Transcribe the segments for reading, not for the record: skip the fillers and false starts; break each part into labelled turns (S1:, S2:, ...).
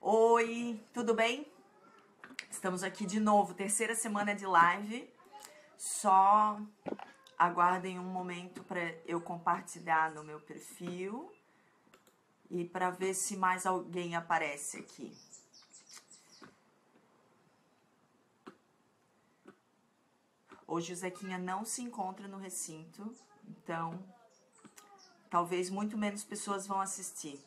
S1: Oi, tudo bem? Estamos aqui de novo, terceira semana de live. Só aguardem um momento para eu compartilhar no meu perfil e para ver se mais alguém aparece aqui. Hoje o Zequinha não se encontra no recinto, então talvez muito menos pessoas vão assistir.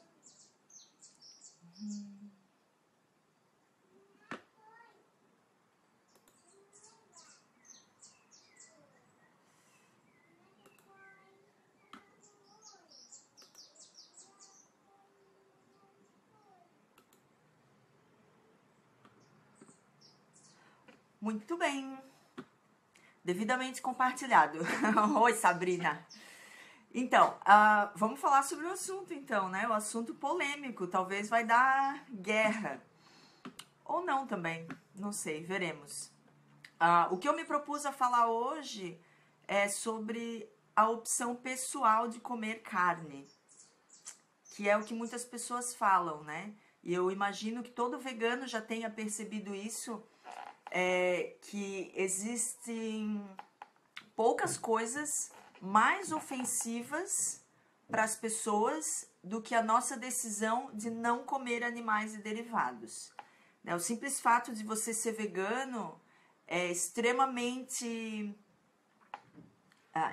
S1: Muito bem. Devidamente compartilhado. Oi, Sabrina. Então, vamos falar sobre o assunto, então, né? O assunto polêmico, talvez vai dar guerra. Ou não também, não sei, veremos. O que eu me propus a falar hoje é sobre a opção pessoal de comer carne, que é o que muitas pessoas falam, né? E eu imagino que todo vegano já tenha percebido isso, que existem poucas coisas mais ofensivas para as pessoas do que a nossa decisão de não comer animais e derivados. O simples fato de você ser vegano é extremamente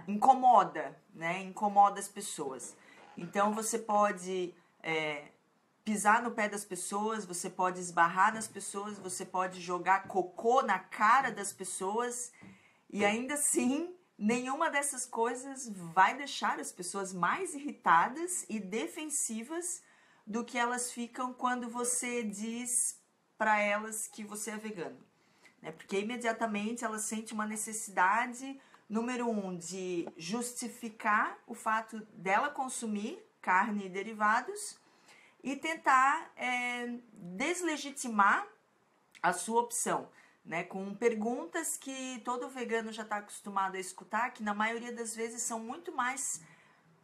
S1: incomoda, né? Incomoda as pessoas. Então você pode pisar no pé das pessoas, você pode esbarrar nas pessoas, você pode jogar cocô na cara das pessoas e ainda assim nenhuma dessas coisas vai deixar as pessoas mais irritadas e defensivas do que elas ficam quando você diz para elas que você é vegano, né? Porque imediatamente elas sentem uma necessidade, número 1, de justificar o fato dela consumir carne e derivados e tentar deslegitimar a sua opção, né? Com perguntas que todo vegano já está acostumado a escutar, que na maioria das vezes são muito mais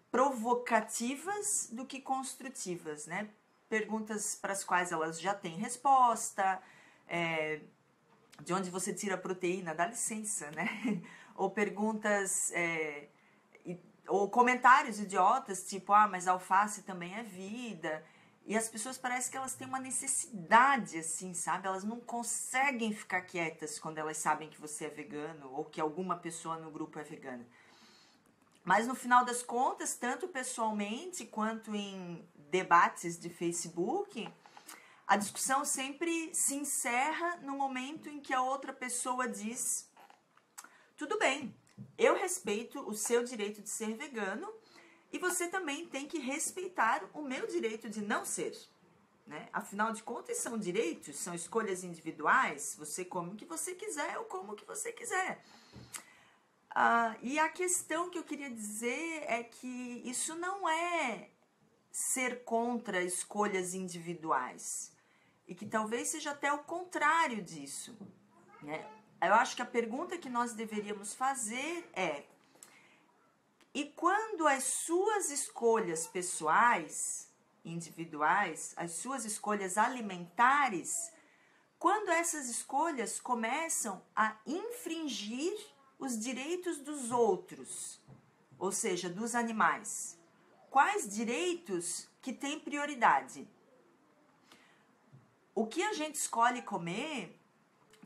S1: provocativas do que construtivas, né? Perguntas para as quais elas já têm resposta, de onde você tira a proteína, dá licença, né? Ou perguntas, ou comentários idiotas, tipo, mas alface também é vida. E as pessoas parecem que elas têm uma necessidade, assim, sabe? Elas não conseguem ficar quietas quando elas sabem que você é vegano ou que alguma pessoa no grupo é vegana. Mas no final das contas, tanto pessoalmente quanto em debates de Facebook, a discussão sempre se encerra no momento em que a outra pessoa diz: tudo bem, eu respeito o seu direito de ser vegano e você também tem que respeitar o meu direito de não ser, né? Afinal de contas, são direitos, são escolhas individuais, você come o que você quiser, eu como o que você quiser. E a questão que eu queria dizer é que isso não é ser contra escolhas individuais, e que talvez seja até o contrário disso, né? Eu acho que a pergunta que nós deveríamos fazer é: e quando as suas escolhas pessoais, individuais, as suas escolhas alimentares, quando essas escolhas começam a infringir os direitos dos outros, ou seja, dos animais, quais direitos que têm prioridade? O que a gente escolhe comer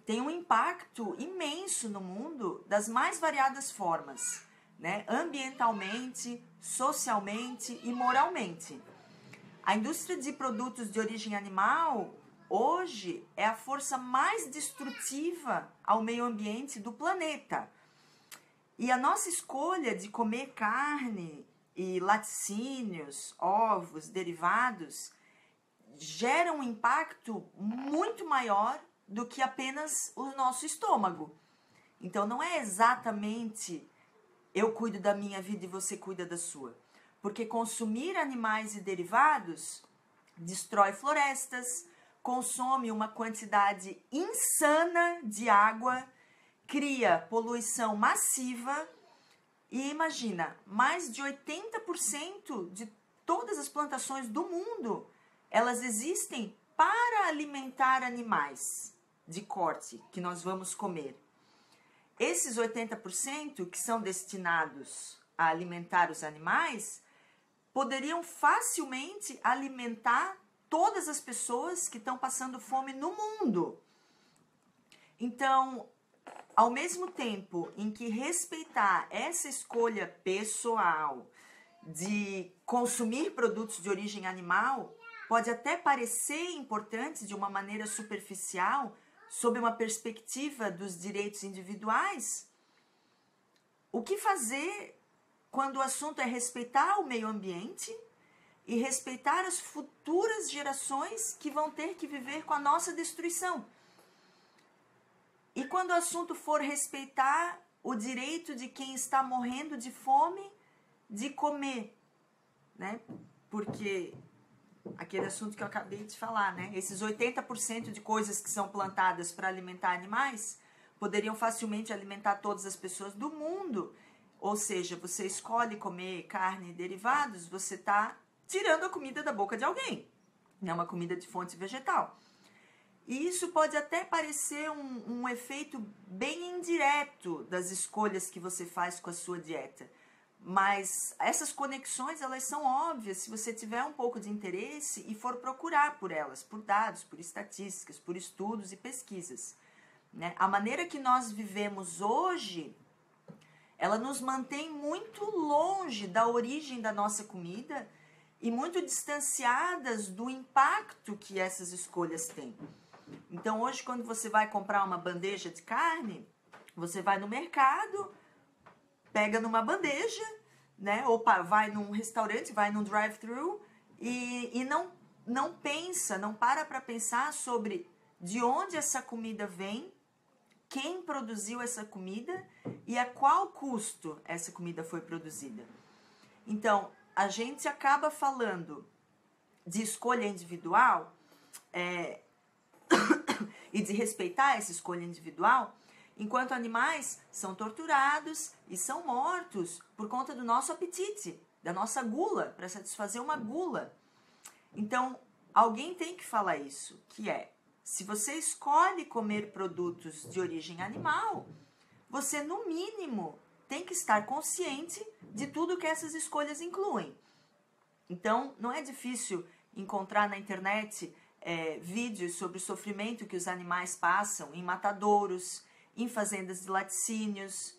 S1: tem um impacto imenso no mundo das mais variadas formas, né? Ambientalmente, socialmente e moralmente. A indústria de produtos de origem animal hoje é a força mais destrutiva ao meio ambiente do planeta. E a nossa escolha de comer carne e laticínios, ovos, derivados, gera um impacto muito maior do que apenas o nosso estômago. Então não é exatamente eu cuido da minha vida e você cuida da sua. Porque consumir animais e derivados destrói florestas, consome uma quantidade insana de água, cria poluição massiva e imagina, mais de 80% de todas as plantações do mundo, elas existem para alimentar animais de corte que nós vamos comer, esses 80% que são destinados a alimentar os animais poderiam facilmente alimentar todas as pessoas que estão passando fome no mundo. Então, ao mesmo tempo em que respeitar essa escolha pessoal de consumir produtos de origem animal pode até parecer importante de uma maneira superficial, sob uma perspectiva dos direitos individuais, o que fazer quando o assunto é respeitar o meio ambiente e respeitar as futuras gerações que vão ter que viver com a nossa destruição? E quando o assunto for respeitar o direito de quem está morrendo de fome de comer, né? Porque aquele assunto que eu acabei de falar, né? Esses 80% de coisas que são plantadas para alimentar animais poderiam facilmente alimentar todas as pessoas do mundo. Ou seja, você escolhe comer carne e derivados, você está tirando a comida da boca de alguém. É uma comida de fonte vegetal. E isso pode até parecer um efeito bem indireto das escolhas que você faz com a sua dieta. Mas essas conexões, elas são óbvias se você tiver um pouco de interesse e for procurar por elas, por dados, por estatísticas, por estudos e pesquisas, né? A maneira que nós vivemos hoje, ela nos mantém muito longe da origem da nossa comida e muito distanciadas do impacto que essas escolhas têm. Então, hoje, quando você vai comprar uma bandeja de carne, você vai no mercado, pega numa bandeja, né? Ou vai num restaurante, vai num drive-thru e não pensa, não para pensar sobre de onde essa comida vem, quem produziu essa comida e a qual custo essa comida foi produzida. Então, a gente acaba falando de escolha individual e de respeitar essa escolha individual, enquanto animais são torturados e são mortos por conta do nosso apetite, da nossa gula, para satisfazer uma gula. Então, alguém tem que falar isso, que é, se você escolhe comer produtos de origem animal, você, no mínimo, tem que estar consciente de tudo que essas escolhas incluem. Então, não é difícil encontrar na internet vídeos sobre o sofrimento que os animais passam em matadouros, em fazendas de laticínios.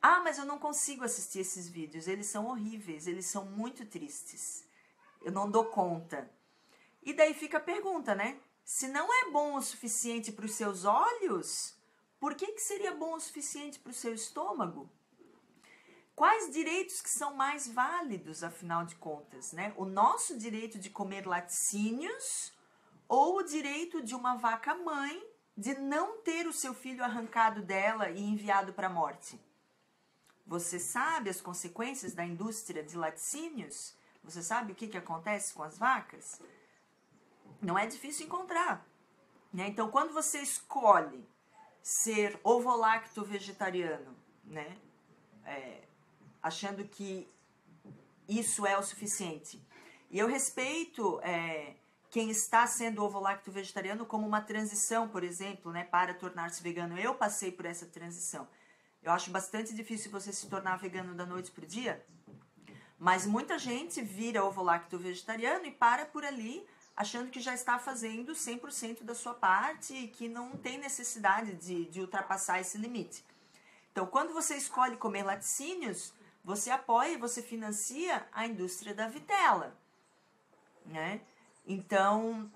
S1: Ah, mas eu não consigo assistir esses vídeos, eles são horríveis, eles são muito tristes. Eu não dou conta. E daí fica a pergunta, né? Se não é bom o suficiente para os seus olhos, por que seria bom o suficiente para o seu estômago? Quais direitos que são mais válidos, afinal de contas, né? O nosso direito de comer laticínios ou o direito de uma vaca-mãe de não ter o seu filho arrancado dela e enviado para a morte? Você sabe as consequências da indústria de laticínios? Você sabe o que acontece com as vacas? Não é difícil encontrar, né? Então, quando você escolhe ser ovo-lacto vegetariano, né? Achando que isso é o suficiente. E eu respeito quem está sendo ovo-lacto vegetariano como uma transição, por exemplo, né, para tornar-se vegano. Eu passei por essa transição. Eu acho bastante difícil você se tornar vegano da noite para o dia, mas muita gente vira ovo-lacto vegetariano e para por ali, achando que já está fazendo 100% da sua parte e que não tem necessidade de ultrapassar esse limite. Então, quando você escolhe comer laticínios, você apoia e você financia a indústria da vitela, né? Então,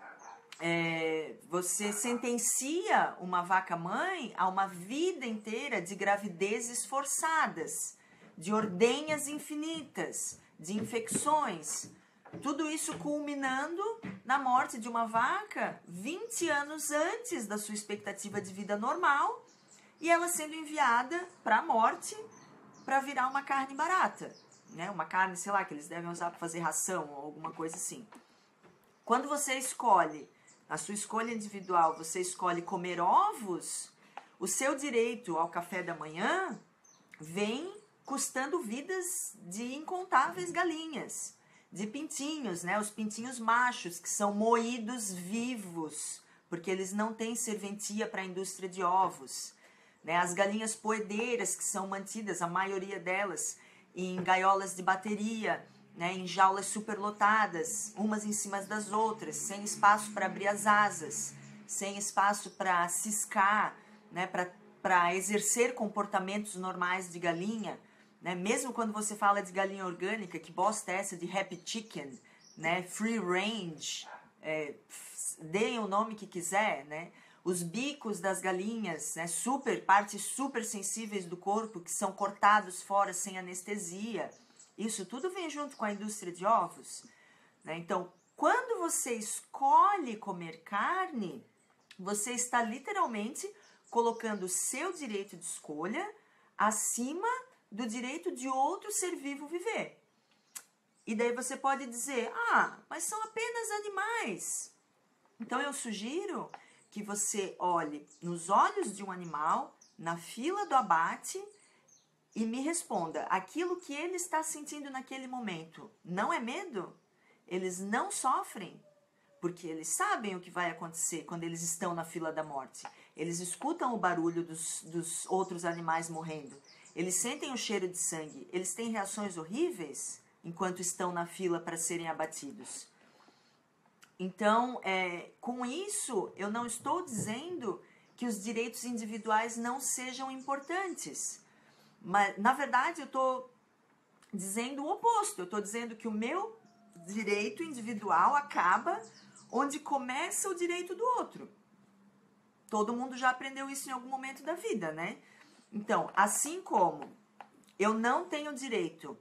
S1: você sentencia uma vaca-mãe a uma vida inteira de gravidezes forçadas, de ordenhas infinitas, de infecções. Tudo isso culminando na morte de uma vaca 20 anos antes da sua expectativa de vida normal e ela sendo enviada para a morte para virar uma carne barata, né? Uma carne, sei lá, que eles devem usar para fazer ração ou alguma coisa assim. Quando você escolhe, a sua escolha individual, você escolhe comer ovos, o seu direito ao café da manhã vem custando vidas de incontáveis galinhas, de pintinhos, né? Os pintinhos machos, que são moídos vivos, porque eles não têm serventia para a indústria de ovos. Né? As galinhas poedeiras, que são mantidas, a maioria delas, em gaiolas de bateria, né? Em jaulas superlotadas, umas em cima das outras, sem espaço para abrir as asas, sem espaço para ciscar, né? Para exercer comportamentos normais de galinha. Né? Mesmo quando você fala de galinha orgânica, que bosta é essa de happy chicken, né? Free range, deem o nome que quiser, né? Os bicos das galinhas, né? Partes super sensíveis do corpo que são cortados fora sem anestesia. Isso tudo vem junto com a indústria de ovos. Né? Então, quando você escolhe comer carne, você está literalmente colocando o seu direito de escolha acima do direito de outro ser vivo viver. E daí você pode dizer, mas são apenas animais. Então eu sugiro que você olhe nos olhos de um animal, na fila do abate, e me responda, aquilo que ele está sentindo naquele momento não é medo? Eles não sofrem? Porque eles sabem o que vai acontecer quando eles estão na fila da morte. Eles escutam o barulho dos outros animais morrendo. Eles sentem o cheiro de sangue. Eles têm reações horríveis enquanto estão na fila para serem abatidos. Então, com isso, eu não estou dizendo que os direitos individuais não sejam importantes. Mas, na verdade, eu estou dizendo o oposto. Eu estou dizendo que o meu direito individual acaba onde começa o direito do outro. Todo mundo já aprendeu isso em algum momento da vida, né? Então, assim como eu não tenho direito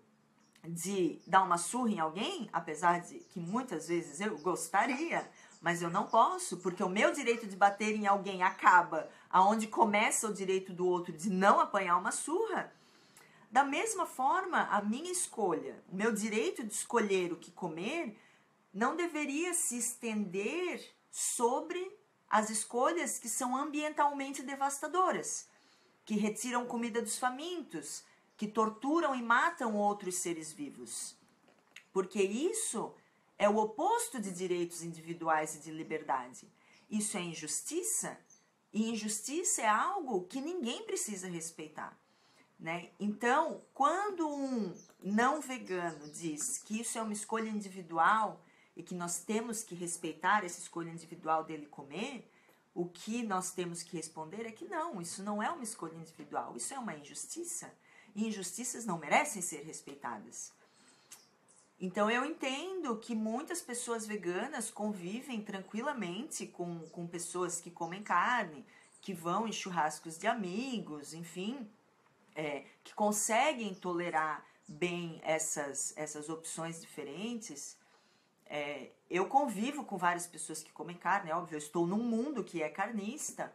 S1: de dar uma surra em alguém, apesar de que muitas vezes eu gostaria, mas eu não posso, porque o meu direito de bater em alguém acaba aonde começa o direito do outro de não apanhar uma surra. Da mesma forma, a minha escolha, o meu direito de escolher o que comer, não deveria se estender sobre as escolhas que são ambientalmente devastadoras, que retiram comida dos famintos, que torturam e matam outros seres vivos. Porque isso é o oposto de direitos individuais e de liberdade. Isso é injustiça, e injustiça é algo que ninguém precisa respeitar. Né? Então, quando um não vegano diz que isso é uma escolha individual e que nós temos que respeitar essa escolha individual dele comer, o que nós temos que responder é que não, isso não é uma escolha individual, isso é uma injustiça. E injustiças não merecem ser respeitadas. Então, eu entendo que muitas pessoas veganas convivem tranquilamente com pessoas que comem carne, que vão em churrascos de amigos, enfim, que conseguem tolerar bem essas opções diferentes. Eu convivo com várias pessoas que comem carne, é óbvio, eu estou num mundo que é carnista,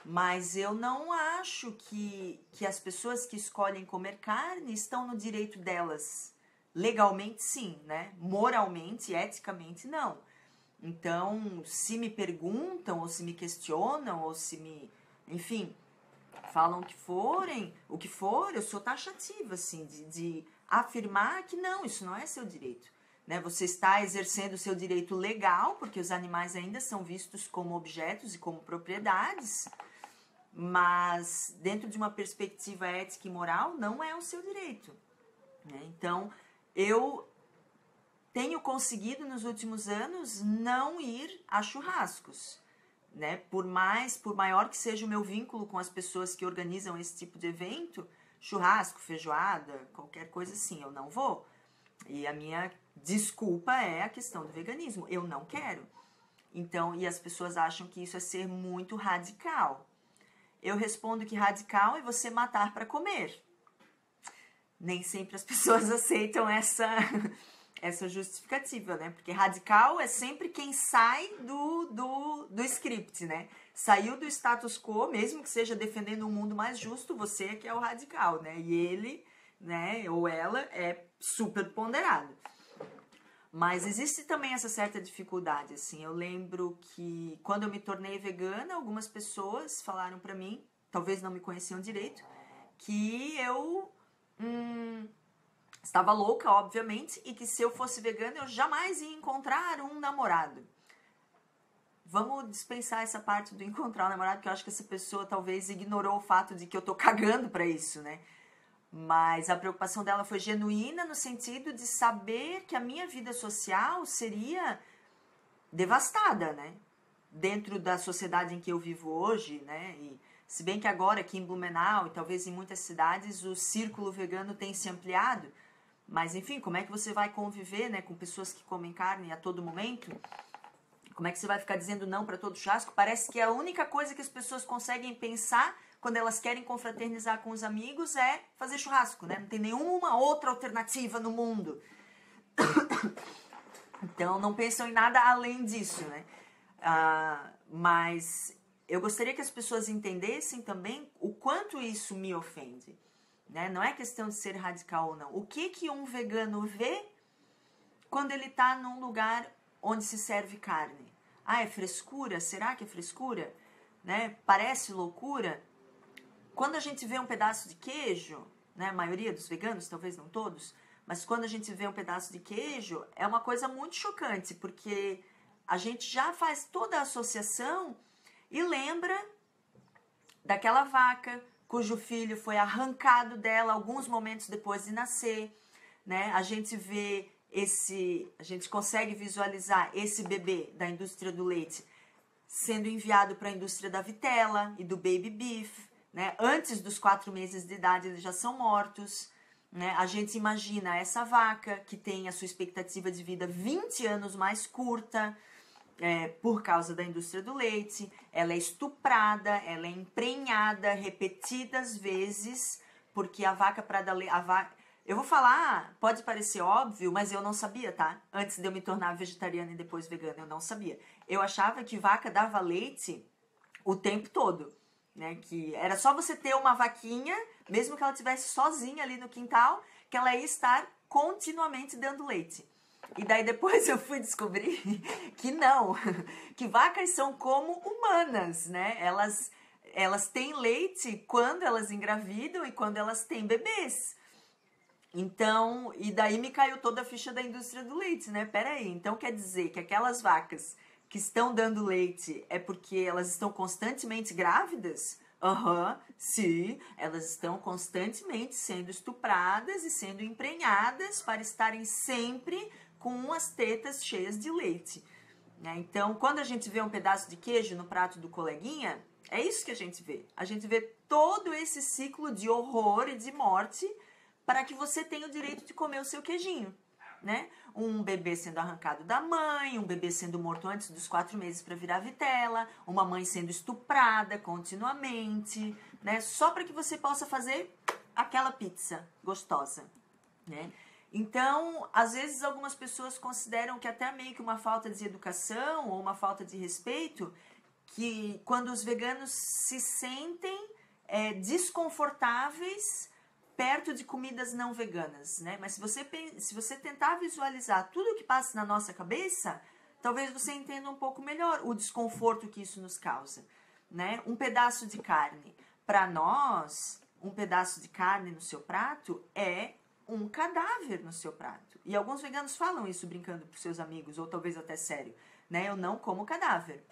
S1: mas eu não acho que as pessoas que escolhem comer carne estão no direito delas. Legalmente, sim, né? Moralmente, eticamente, não. Então, se me perguntam, ou se me questionam, ou se me... Enfim, falam o que for, eu sou taxativa, assim, de afirmar que não, isso não é seu direito. Né? Você está exercendo o seu direito legal, porque os animais ainda são vistos como objetos e como propriedades, mas dentro de uma perspectiva ética e moral, não é o seu direito. Né? Então, eu tenho conseguido nos últimos anos não ir a churrascos. Né? Por maior que seja o meu vínculo com as pessoas que organizam esse tipo de evento, churrasco, feijoada, qualquer coisa assim, eu não vou. E a minha desculpa é a questão do veganismo. Eu não quero. Então, e as pessoas acham que isso é ser muito radical. Eu respondo que radical é você matar para comer. Nem sempre as pessoas aceitam essa justificativa, né? Porque radical é sempre quem sai do script, né? Saiu do status quo, mesmo que seja defendendo um mundo mais justo, você é que é o radical, né? E ele, né, ou ela é super ponderado. Mas existe também essa certa dificuldade, assim. Eu lembro que quando eu me tornei vegana, algumas pessoas falaram pra mim, talvez não me conheciam direito, que eu estava louca, obviamente, e que se eu fosse vegana eu jamais ia encontrar um namorado. Vamos dispensar essa parte do encontrar um namorado, porque eu acho que essa pessoa talvez ignorou o fato de que eu tô cagando pra isso, né? Mas a preocupação dela foi genuína no sentido de saber que a minha vida social seria devastada, né? Dentro da sociedade em que eu vivo hoje, né? E se bem que agora aqui em Blumenau e talvez em muitas cidades o círculo vegano tem se ampliado, mas enfim, como é que você vai conviver, né, com pessoas que comem carne a todo momento? Como é que você vai ficar dizendo não para todo churrasco? Parece que a única coisa que as pessoas conseguem pensar quando elas querem confraternizar com os amigos é fazer churrasco, né? Não tem nenhuma outra alternativa no mundo. Então, não pensam em nada além disso, né? Mas eu gostaria que as pessoas entendessem também o quanto isso me ofende, né? Não é questão de ser radical ou não. O que um vegano vê quando ele está num lugar onde se serve carne? Ah, é frescura? Será que é frescura? Né? Parece loucura? Quando a gente vê um pedaço de queijo, né? A maioria dos veganos, talvez não todos, mas quando a gente vê um pedaço de queijo, é uma coisa muito chocante, porque a gente já faz toda a associação e lembra daquela vaca cujo filho foi arrancado dela alguns momentos depois de nascer, né? A gente consegue visualizar esse bebê da indústria do leite sendo enviado para a indústria da vitela e do baby beef, né? Antes dos 4 meses de idade eles já são mortos, né? A gente imagina essa vaca que tem a sua expectativa de vida 20 anos mais curta, por causa da indústria do leite, ela é estuprada, ela é emprenhada repetidas vezes, porque a vaca para dar leite... Eu vou falar, pode parecer óbvio, mas eu não sabia, tá? Antes de eu me tornar vegetariana e depois vegana, eu não sabia. Eu achava que vaca dava leite o tempo todo, né? Que era só você ter uma vaquinha, mesmo que ela estivesse sozinha ali no quintal, que ela ia estar continuamente dando leite. E daí depois eu fui descobrir que não, que vacas são como humanas, né? Elas têm leite quando elas engravidam e quando elas têm bebês. Então, e daí me caiu toda a ficha da indústria do leite, né? Peraí, então quer dizer que aquelas vacas que estão dando leite é porque elas estão constantemente grávidas? Sim, elas estão constantemente sendo estupradas e sendo emprenhadas para estarem sempre com as tetas cheias de leite, né? Então, quando a gente vê um pedaço de queijo no prato do coleguinha, é isso que a gente vê. A gente vê todo esse ciclo de horror e de morte para que você tenha o direito de comer o seu queijinho, né? Um bebê sendo arrancado da mãe, um bebê sendo morto antes dos 4 meses para virar vitela, uma mãe sendo estuprada continuamente, né? Só para que você possa fazer aquela pizza gostosa, né? Então, às vezes algumas pessoas consideram que até meio que uma falta de educação ou uma falta de respeito, que quando os veganos se sentem desconfortáveis perto de comidas não veganas, né? Mas se você tentar visualizar tudo o que passa na nossa cabeça, talvez você entenda um pouco melhor o desconforto que isso nos causa, né? Um pedaço de carne, para nós, um pedaço de carne no seu prato é um cadáver no seu prato. E alguns veganos falam isso brincando para seus amigos, ou talvez até sério, né? Eu não como cadáver.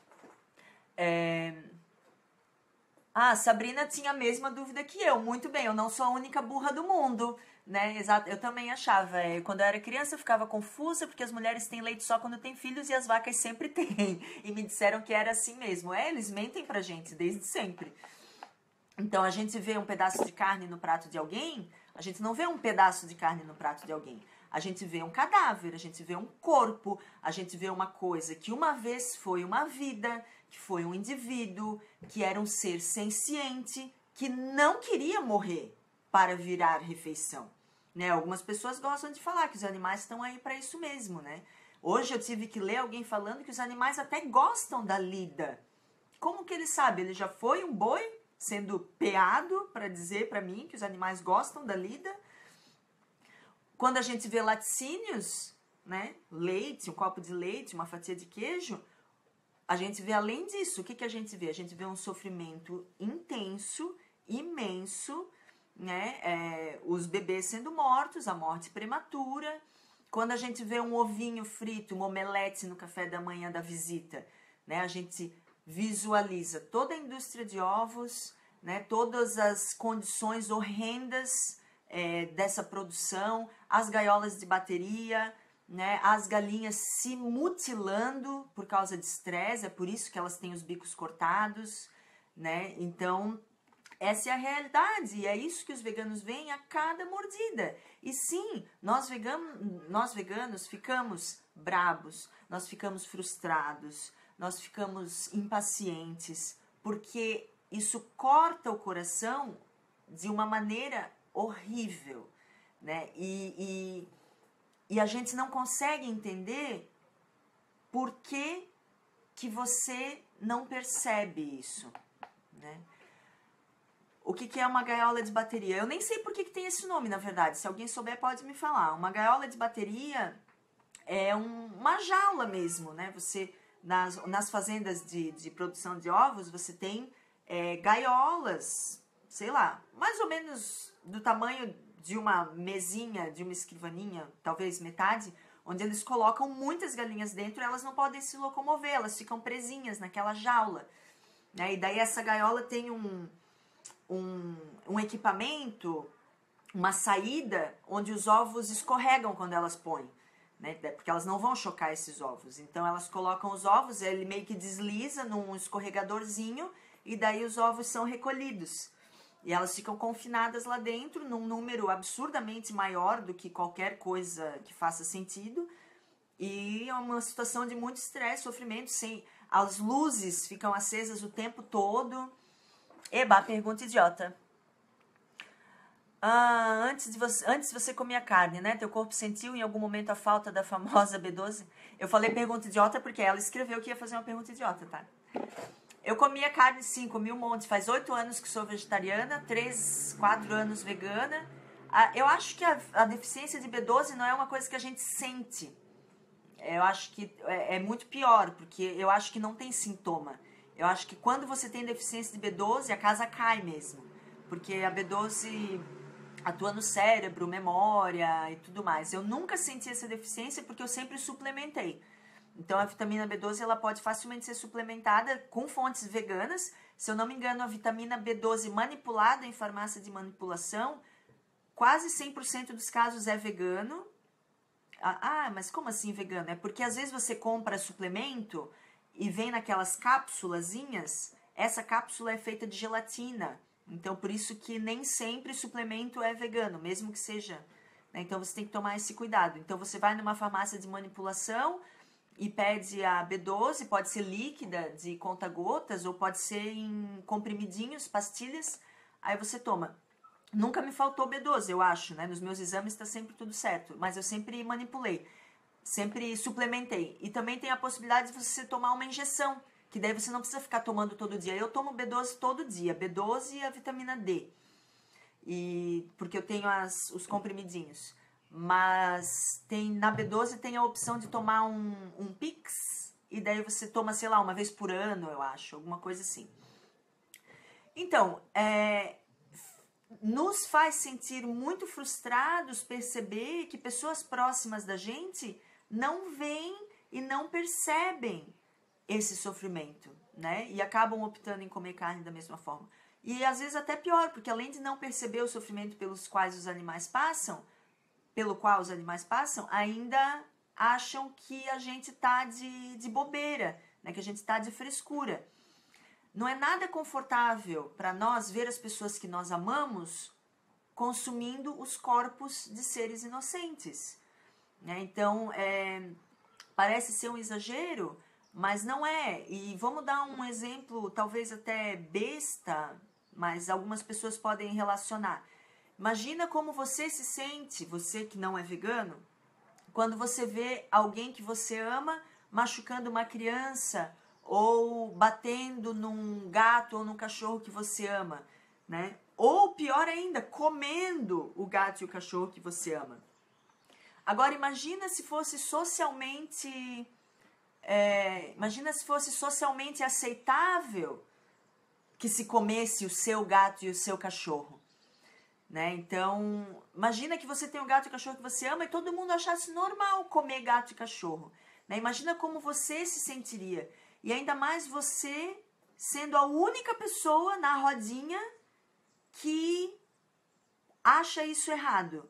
S1: Sabrina tinha a mesma dúvida que eu. Muito bem, eu não sou a única burra do mundo, né? Exato, eu também achava. Quando eu era criança eu ficava confusa porque as mulheres têm leite só quando têm filhos e as vacas sempre têm. E me disseram que era assim mesmo. Eles mentem pra gente desde sempre. Então a gente vê um pedaço de carne no prato de alguém, a gente não vê um pedaço de carne no prato de alguém. A gente vê um cadáver, a gente vê um corpo, a gente vê uma coisa que uma vez foi uma vida, que foi um indivíduo, que era um ser senciente, que não queria morrer para virar refeição, né? Algumas pessoas gostam de falar que os animais estão aí para isso mesmo, né? Hoje eu tive que ler alguém falando que os animais até gostam da lida. Como que ele sabe? Ele já foi um boi sendo peado para dizer para mim que os animais gostam da lida? Quando a gente vê laticínios, né? Leite, um copo de leite, uma fatia de queijo, a gente vê além disso, o que a gente vê? A gente vê um sofrimento intenso, imenso, né? Os bebês sendo mortos, a morte prematura. Quando a gente vê um ovinho frito, um omelete no café da manhã da visita, né? A gente visualiza toda a indústria de ovos, né? Todas as condições horrendas dessa produção, as gaiolas de bateria, né? As galinhas se mutilando por causa de estresse, é por isso que elas têm os bicos cortados, né? Então, essa é a realidade e é isso que os veganos veem a cada mordida. E sim, nós veganos ficamos brabos, nós ficamos frustrados, nós ficamos impacientes, porque isso corta o coração de uma maneira horrível, né? E a gente não consegue entender por que você não percebe isso, né? O que é uma gaiola de bateria? Eu nem sei por que tem esse nome, na verdade. Se alguém souber, pode me falar. Uma gaiola de bateria é uma jaula mesmo, né? Você, nas fazendas de produção de ovos, você tem gaiolas, sei lá, mais ou menos do tamanho de uma mesinha, de uma escrivaninha, talvez metade, onde eles colocam muitas galinhas dentro e elas não podem se locomover, elas ficam presinhas naquela jaula, né? E daí essa gaiola tem um equipamento, uma saída, onde os ovos escorregam quando elas põem, né? Porque elas não vão chocar esses ovos. Então elas colocam os ovos, ele meio que desliza num escorregadorzinho e daí os ovos são recolhidos. E elas ficam confinadas lá dentro num número absurdamente maior do que qualquer coisa que faça sentido. E é uma situação de muito estresse, sofrimento, as luzes ficam acesas o tempo todo. Eba, pergunta idiota. Antes você comia carne, né? Teu corpo sentiu em algum momento a falta da famosa B12? Eu falei pergunta idiota porque ela escreveu que ia fazer uma pergunta idiota, tá? Eu comia carne sim, comi um monte. Faz 8 anos que sou vegetariana, 3, 4 anos vegana. Eu acho que a deficiência de B12 não é uma coisa que a gente sente. Eu acho que é muito pior, porque eu acho que não tem sintoma. Eu acho que quando você tem deficiência de B12, a casa cai mesmo. Porque a B12 atua no cérebro, memória e tudo mais. Eu nunca senti essa deficiência porque eu sempre suplementei. Então, a vitamina B12 ela pode facilmente ser suplementada com fontes veganas. Se eu não me engano, a vitamina B12 manipulada em farmácia de manipulação, quase 100% dos casos é vegano. Mas como assim vegano? É porque às vezes você compra suplemento e vem naquelas cápsulazinhas, essa cápsula é feita de gelatina. Então, por isso que nem sempre suplemento é vegano, mesmo que seja. Né? Então, você tem que tomar esse cuidado. Então, você vai numa farmácia de manipulação e pede a B12, pode ser líquida, de conta-gotas, ou pode ser em comprimidinhos, pastilhas, aí você toma. Nunca me faltou B12, eu acho, né? Nos meus exames está sempre tudo certo, mas eu sempre manipulei. Sempre suplementei. E também tem a possibilidade de você tomar uma injeção, que daí você não precisa ficar tomando todo dia. Eu tomo B12 todo dia, B12 e a vitamina D. Porque eu tenho os comprimidinhos. Mas na B12 tem a opção de tomar um Pix, e daí você toma, sei lá, uma vez por ano, eu acho, alguma coisa assim. Então, nos faz sentir muito frustrados perceber que pessoas próximas da gente não veem e não percebem esse sofrimento, né? E acabam optando em comer carne da mesma forma. E às vezes até pior, porque além de não perceber o sofrimento pelo qual os animais passam, ainda acham que a gente tá de bobeira, né? Que a gente tá de frescura. Não é nada confortável para nós ver as pessoas que nós amamos consumindo os corpos de seres inocentes, né? Então, parece ser um exagero, mas não é. E vamos dar um exemplo, talvez até besta, mas algumas pessoas podem relacionar. Imagina como você se sente, você que não é vegano, quando você vê alguém que você ama machucando uma criança ou batendo num gato ou num cachorro que você ama, né? Ou pior ainda, comendo o gato e o cachorro que você ama. Agora imagina se fosse socialmente aceitável que se comesse o seu gato e o seu cachorro. né? Então, imagina que você tem um gato e cachorro que você ama e todo mundo achasse normal comer gato e cachorro, né? Imagina como você se sentiria. E ainda mais você sendo a única pessoa na rodinha que acha isso errado,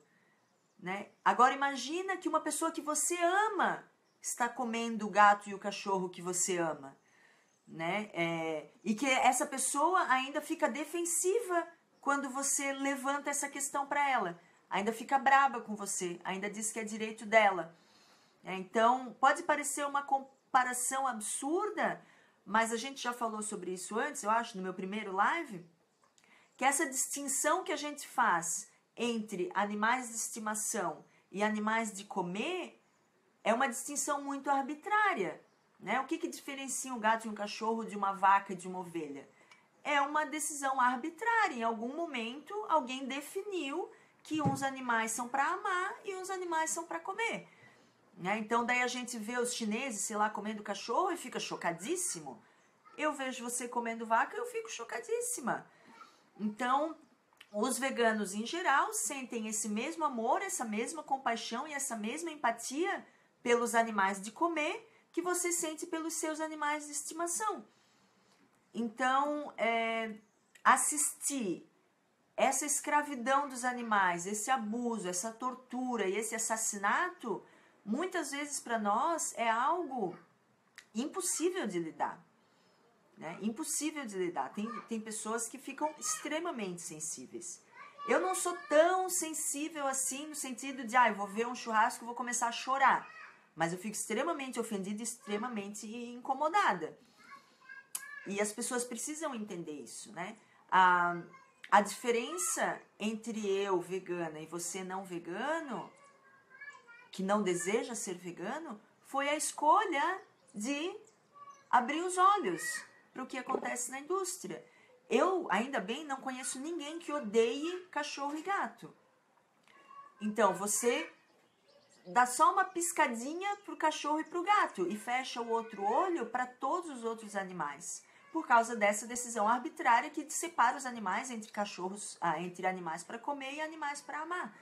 S1: né? Agora imagina que uma pessoa que você ama está comendo o gato e o cachorro que você ama, né? E que essa pessoa ainda fica defensiva quando você levanta essa questão para ela. Ainda fica braba com você, ainda diz que é direito dela. Então, pode parecer uma comparação absurda, mas a gente já falou sobre isso antes, eu acho, no meu primeiro live, que essa distinção que a gente faz entre animais de estimação e animais de comer é uma distinção muito arbitrária, né? O que diferencia um gato e um cachorro de uma vaca e de uma ovelha? É uma decisão arbitrária. Em algum momento, alguém definiu que uns animais são para amar e uns animais são para comer, né? Então, daí a gente vê os chineses, sei lá, comendo cachorro e fica chocadíssimo. Eu vejo você comendo vaca e eu fico chocadíssima. Então, os veganos em geral sentem esse mesmo amor, essa mesma compaixão e essa mesma empatia pelos animais de comer que você sente pelos seus animais de estimação. Então, assistir essa escravidão dos animais, esse abuso, essa tortura e esse assassinato, muitas vezes para nós é algo impossível de lidar. Né? Impossível de lidar. Tem pessoas que ficam extremamente sensíveis. Eu não sou tão sensível assim no sentido de, eu vou ver um churrasco e vou começar a chorar. Mas eu fico extremamente ofendida, extremamente incomodada. E as pessoas precisam entender isso, né? A diferença entre eu, vegana, e você não vegano, que não deseja ser vegano, foi a escolha de abrir os olhos para o que acontece na indústria. Eu, ainda bem, não conheço ninguém que odeie cachorro e gato. Então, você dá só uma piscadinha pro cachorro e pro gato e fecha o outro olho para todos os outros animais, por causa dessa decisão arbitrária que separa os animais entre cachorros, entre animais para comer e animais para amar.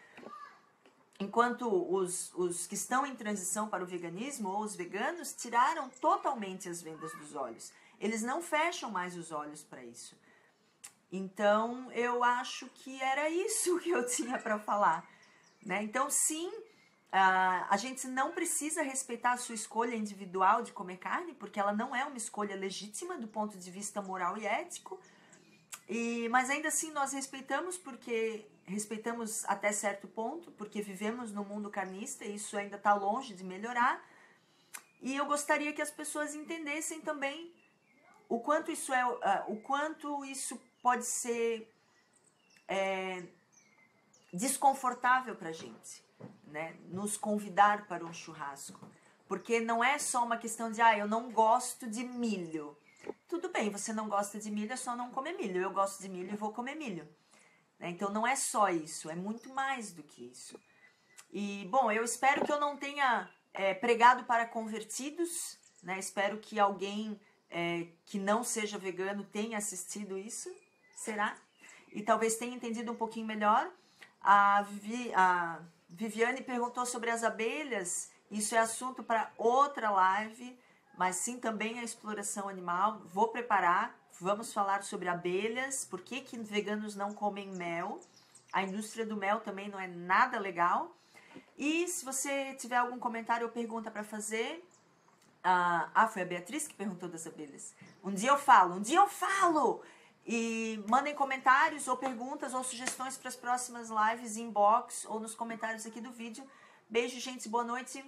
S1: Enquanto os que estão em transição para o veganismo, ou os veganos, tiraram totalmente as vendas dos olhos. Eles não fecham mais os olhos para isso. Então, eu acho que era isso que eu tinha para falar, né? Então, sim, a gente não precisa respeitar a sua escolha individual de comer carne, porque ela não é uma escolha legítima do ponto de vista moral e ético, mas ainda assim nós respeitamos, porque respeitamos até certo ponto, porque vivemos no mundo carnista e isso ainda está longe de melhorar. E eu gostaria que as pessoas entendessem também o quanto isso pode ser desconfortável para a gente, né? Nos convidar para um churrasco. Porque não é só uma questão de, eu não gosto de milho. Tudo bem, você não gosta de milho, é só não comer milho. Eu gosto de milho e vou comer milho. Né? Então não é só isso, é muito mais do que isso. E, bom, eu espero que eu não tenha pregado para convertidos, né? Espero que alguém que não seja vegano tenha assistido isso, será? E talvez tenha entendido um pouquinho melhor. A Viviane perguntou sobre as abelhas. Isso é assunto para outra live, mas sim também a exploração animal. Vou preparar, vamos falar sobre abelhas, por que veganos não comem mel. A indústria do mel também não é nada legal. E se você tiver algum comentário ou pergunta para fazer... foi a Beatriz que perguntou das abelhas. Um dia eu falo! E mandem comentários ou perguntas ou sugestões para as próximas lives, inbox ou nos comentários aqui do vídeo. Beijo, gente, boa noite.